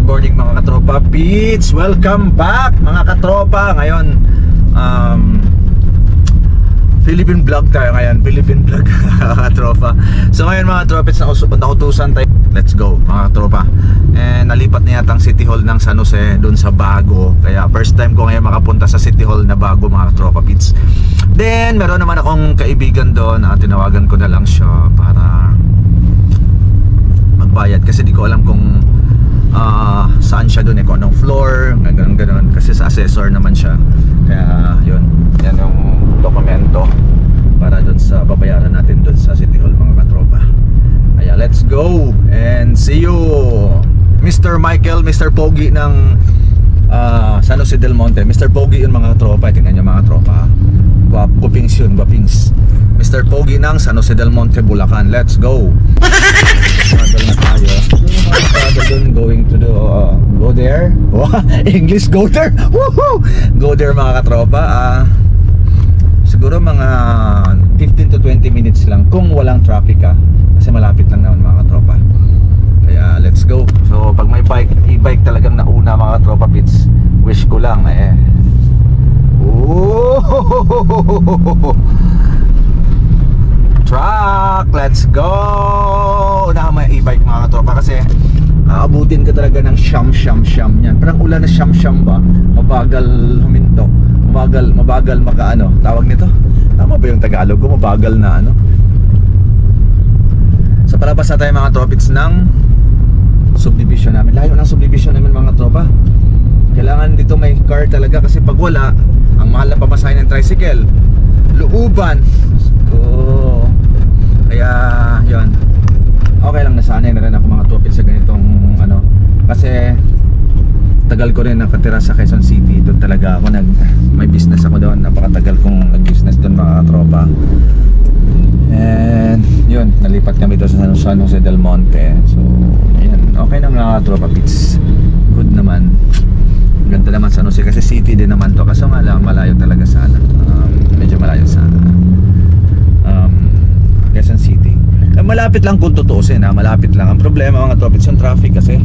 morning mga katropa Pits. Welcome back mga katropa. Ngayon Philippine vlog tayo ngayon. Philippine vlog katropa. So ngayon mga katropa Pits, nakutusan tayo. Let's go mga katropa. And nalipat na yata ang City Hall ng San Jose dun sa Bago. Kaya first time ko ngayon makapunta sa City Hall na Bago mga katropa Pits. Then meron naman akong kaibigan doon. Tinawagan ko na lang siya para magbayad kasi di ko alam kung saan siya doon, kung anong floor, ganun kasi sa assessor naman siya. Kaya yun, yan yung dokumento para doon sa babayaran natin doon sa City Hall mga katropa. Kaya let's go and see you Mr. Michael, Mr. Pogi ng San Jose del Monte. Mr. Pogi yun mga katropa. Tingnan nyo mga katropa, Gupings yun, Gupings. Mr. Pogi ng San Jose del Monte, Bulacan. Let's go. Travel na tayo. Going to the go there. English, go there. Woohoo! Go there mga katropa. Siguro mga 15 to 20 minutes lang kung walang traffic kasi malapit lang naman mga katropa. Kaya let's go. So pag may bike, e-bike talagang nauna mga katropa Pits. Wish ko lang truck, let's go. Na may e-bike mga katropa kasi aabutin ka talaga ng siyam yan. Parang ulan na siyam ba? Mabagal huminto. Mabagal makaano tawag nito? Tama ba yung Tagalog ko? Mabagal na ano. Sa palabas na tayo mga tropits ng subdivision namin. Layo ng subdivision namin mga tropa. Kailangan dito may car talaga kasi pag wala, ang mahal na pamasahe ng tricycle, looban. Kaya yun, okay lang, nasanay na rin ako mga tropits sa ganitong ano. Kasi tagal ko rin nakatira sa Quezon City. Doon talaga ako may business ako doon. Napakatagal kong nag-business doon mga tropa. And yun, nalipat kami doon sa San Jose del Monte. So yun, okay na mga tropa Pits. Good naman. Ganda naman San Jose kasi city din naman to. Kaso nga lang malayo talaga sana. Medyo malayo sana Quezon City. Malapit lang kung tutuusin malapit lang. Ang problema mga tropa Pits, yung traffic kasi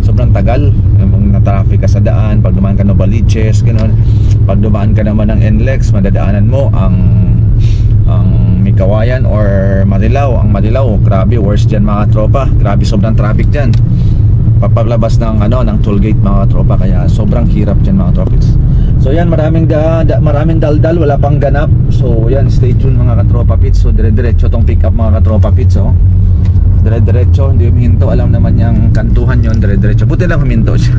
sobrang tagal. Yung na-traffic ka sa daan, pag dumaan ka ng Baliches, gano'n. Pag dumaan ka naman ng NLEX, madadaanan mo ang Mikawayan or Marilao. Ang Marilao, grabe, worse dyan mga tropa. Grabe, sobrang traffic dyan. Paglabas ng ng toll gate mga tropa, kaya sobrang hirap dyan mga tropits. So yan, maraming daldal, wala pang ganap. So yan, stay tuned mga katropa pits. So dire-diretso tong pick up mga katropa pits. Dire-diretso, hindi huminto. Alam naman niyang kantuhan yon, dire-diretso. Buti lang huminto siya.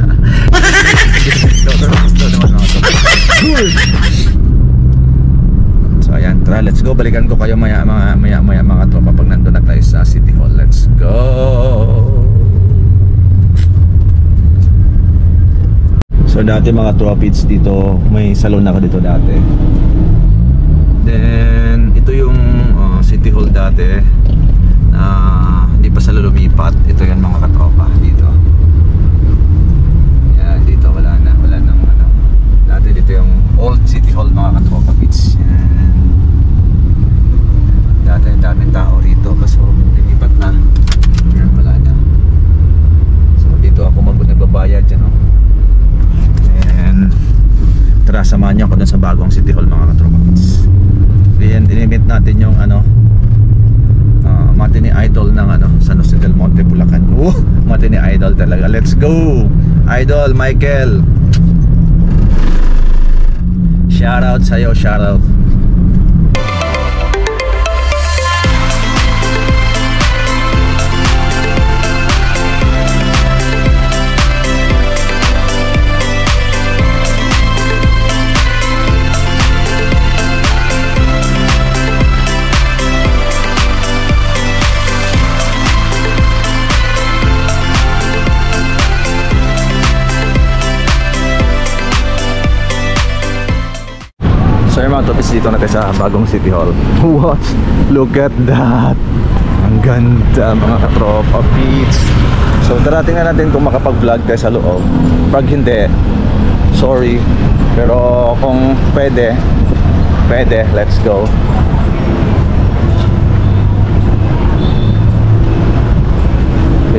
So ayan, tara, let's go. Balikan ko kayo maya mga tropa pag nandun na tayo sa City Hall. Let's go. So dati mga tropits dito, may salon ako dito dati. Then ito yung City Hall dati na hindi pa sila lumipat. Ito yan mga katropa dito. Yan, dito wala nang dati dito yung old City Hall mga katropa pits. Yan. Dati daming tao rito kaso lumipat na. Yan, wala na. So dito ako nagbabayad dyan and tara, samahan niyo ako dun sa bagong City Hall mga katropa pits. And inimit natin yung matini idol ng San Jose del Monte, Bulacan. Matini idol talaga. Let's go Idol Michael. Shoutout sa'yo, shoutout. So yung mga tropits, dito na tayo sa bagong City Hall. What? Look at that. Ang ganda mga katropa pits. So darating na natin kung makapag-vlog tayo sa loob. Pag hindi, sorry. Pero kung pwede, let's go.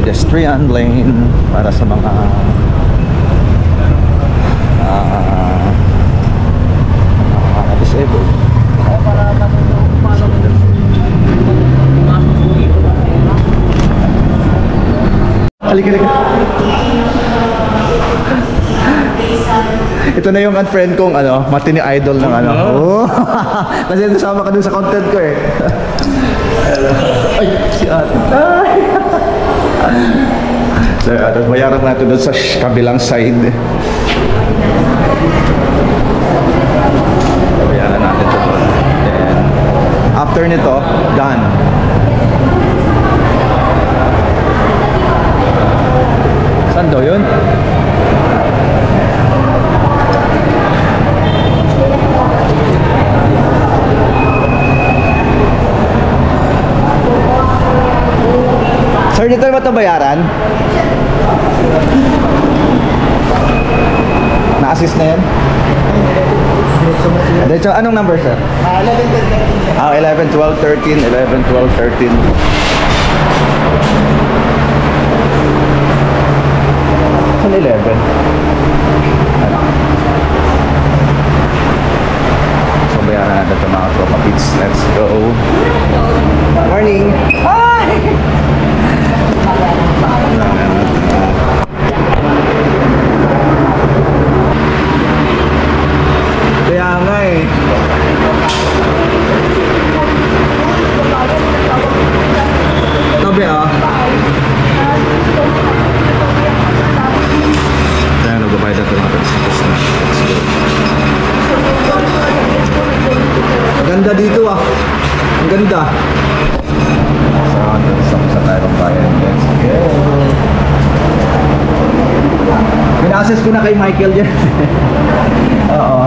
pedestrian lane para sa mga disabled. Halika. Ito na yung unfriend kong matini idol ng Oh. Kasi nasama ka dun sa content ko eh. Ay, si ate. So, bayaran natin dun sa kabilang side. Bayaran natin ito. Then, after nito, done. Saan daw yun? Sir, dito ba ito bayaran? Na-assist na yan? Dito, anong number, sir? 11, 12, 13. 11, 12, 13. Saan 11? So, bayaran natin ito mga tropa kids. Let's go. Morning! Hi! Kaya nga eh. Tabi Kaya nagbabayad na ito mga tapos na. Ang ganda dito Ang ganda. Sa tayo bayan. Let's go. Pina-assess ko na kay Michael dyan. Oo.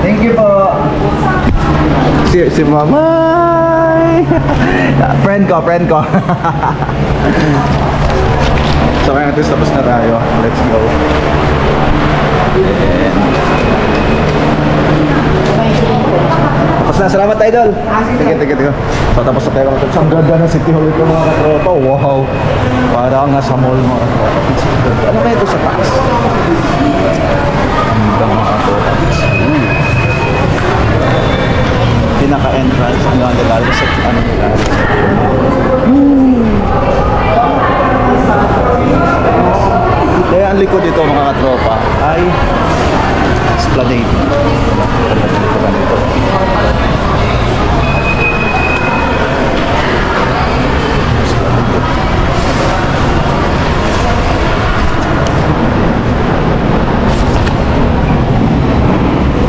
Thank you po. Si Mamay. Friend ko. So kaya tapos na tayo. Let's go. Tapos na, salamat idol. Sige. So tapos na tayo mga katropa. Ang ganda ng City Hall ito mga katropa. Wow. Parang nasa mall mga katropa. Ano kaya ito sa taas? Ang ganda mga katropa. Pinaka-entrance. Ang ganda sa nila. Kaya ang likod dito mga katropa ay Esplanade.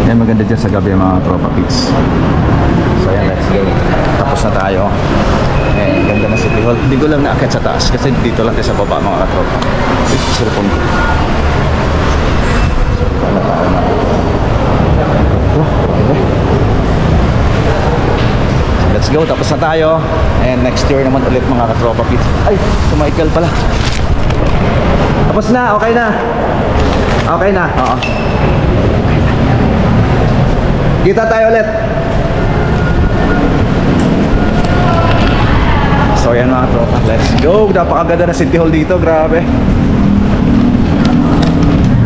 Yan maganda dyan sa gabi mga tropa pits. So yan, let's go. Tapos na tayo. Ganda na City Hall. Hindi ko lang naakit sa taas kasi dito lang tayo sa baba mga katropa. Cellphone ko. Wala tayo na. Let's go, tapos na tayo. And next year naman ulit mga katropa pits. Ay, si Michael pala. Tapos na, okay na. Okay na, oo. Kita tayo ulit. So yan mga tropa, let's go. Napakaganda na City Hall dito, grabe.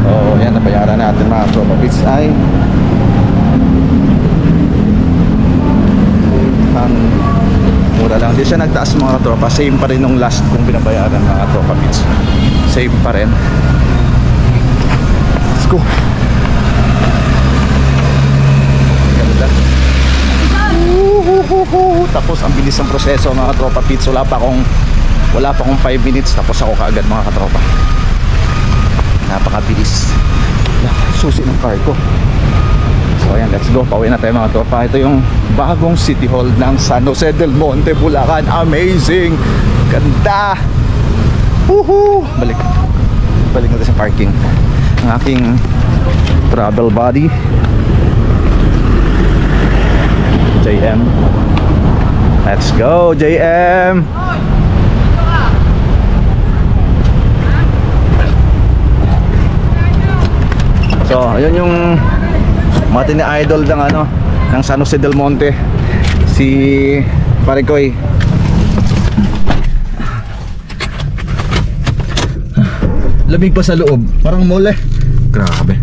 Oh, yan, nabayaran natin mga tropa pits ay mura lang. Di siya nagtaas mga tropa. Same pa rin nung last kong binabayaran mga tropa pits. Same pa rin. Let's go. Ganda. Tapos ang bilis ng proseso mga tropa pits. Wala pa akong 5 minutes. Tapos ako kaagad mga katropa. Napakabilis. Susi ng car ko. So ayan, let's go. Pauwi na tayo mga tropa. Ito yung bagong City Hall ng San Jose del Monte, Bulacan. Amazing! Ganda! Woohoo! Balik natin sa parking. Ang aking travel buddy JM. Let's go JM! So ayun yung matini idol ng ng San Jose del Monte, si Pare Koy. Lamig pa sa loob. Parang mall eh. Grabe.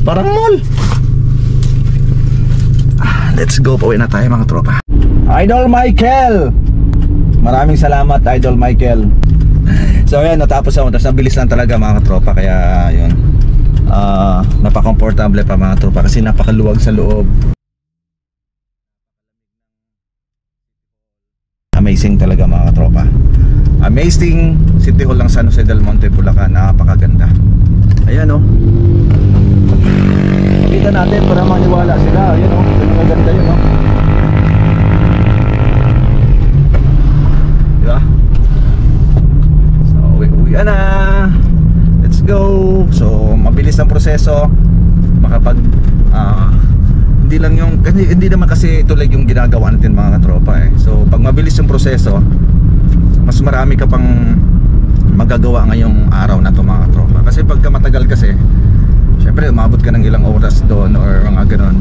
Parang mall. Let's go. Pauwi na tayo mga tropa. Idol Michael. Maraming salamat Idol Michael. So ayan, natapos ako. Tapos nabilis lang talaga mga tropa. Kaya yun, napaka-comfortable pa mga tropa. Kasi napakaluwag sa loob. Amazing talaga mga tropa. Amazing City Hall ng San Jose del Monte, Bulacan. Napakaganda. Ayan o. Pakita natin para maniwala sila. Ayan o. Maganda yun o. Diba? So uwi na. Let's go. So mabilis ang proseso. Makapag hindi lang yung, hindi naman kasi ito lang yung ginagawa natin mga katropa eh. So pag mabilis yung proseso, mas marami ka pang magagawa ngayong araw na to mga katropa. Kasi pagka matagal kasi, syempre umabot ka ng ilang oras doon or mga ganon,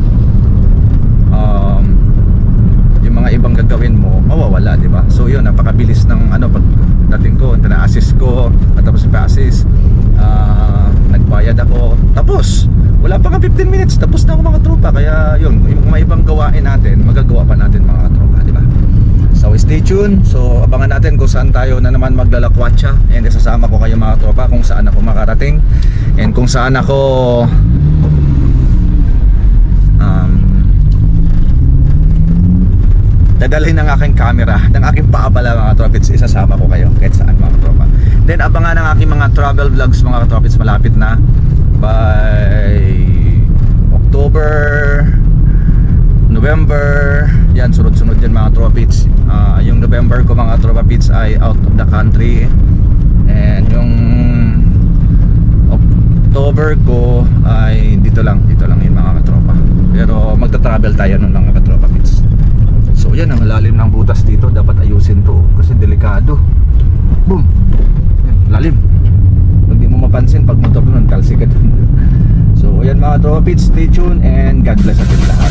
yung mga ibang gagawin mo mawawala, di ba? So yun, napakabilis ng pag dating ko, na-assist ko at tapos pa-assist, nagbayad ako, tapos wala pa nga 15 minutes, tapos na ako mga tropa. Kaya yun, yung mga ibang gawain natin, magagawa pa natin mga tropa, di ba? So stay tuned. So abangan natin kung saan tayo na naman maglalakwatsa. And isasama ko kayo mga tropa kung saan ako makarating and kung saan ako dadalhin ng aking camera, ng aking paabala mga tropits. Isasama ko kayo kahit saan mga tropa. Then abangan ng aking mga travel vlogs mga tropits. Malapit na by October, November, yan, sunod-sunod yan mga tropits. Yung November ko mga tropits ay out of the country, and yung October ko ay dito lang yun mga katropa. Pero magta-travel tayo nun mga katropa pits. So yan, ang lalim ng butas dito, dapat ayusin to kasi delikado. Boom, yan, lalim. Pag di mo mapansin, pag motor nun, talsi ka dun. So yan mga tropits, stay tuned and God bless atin lahat.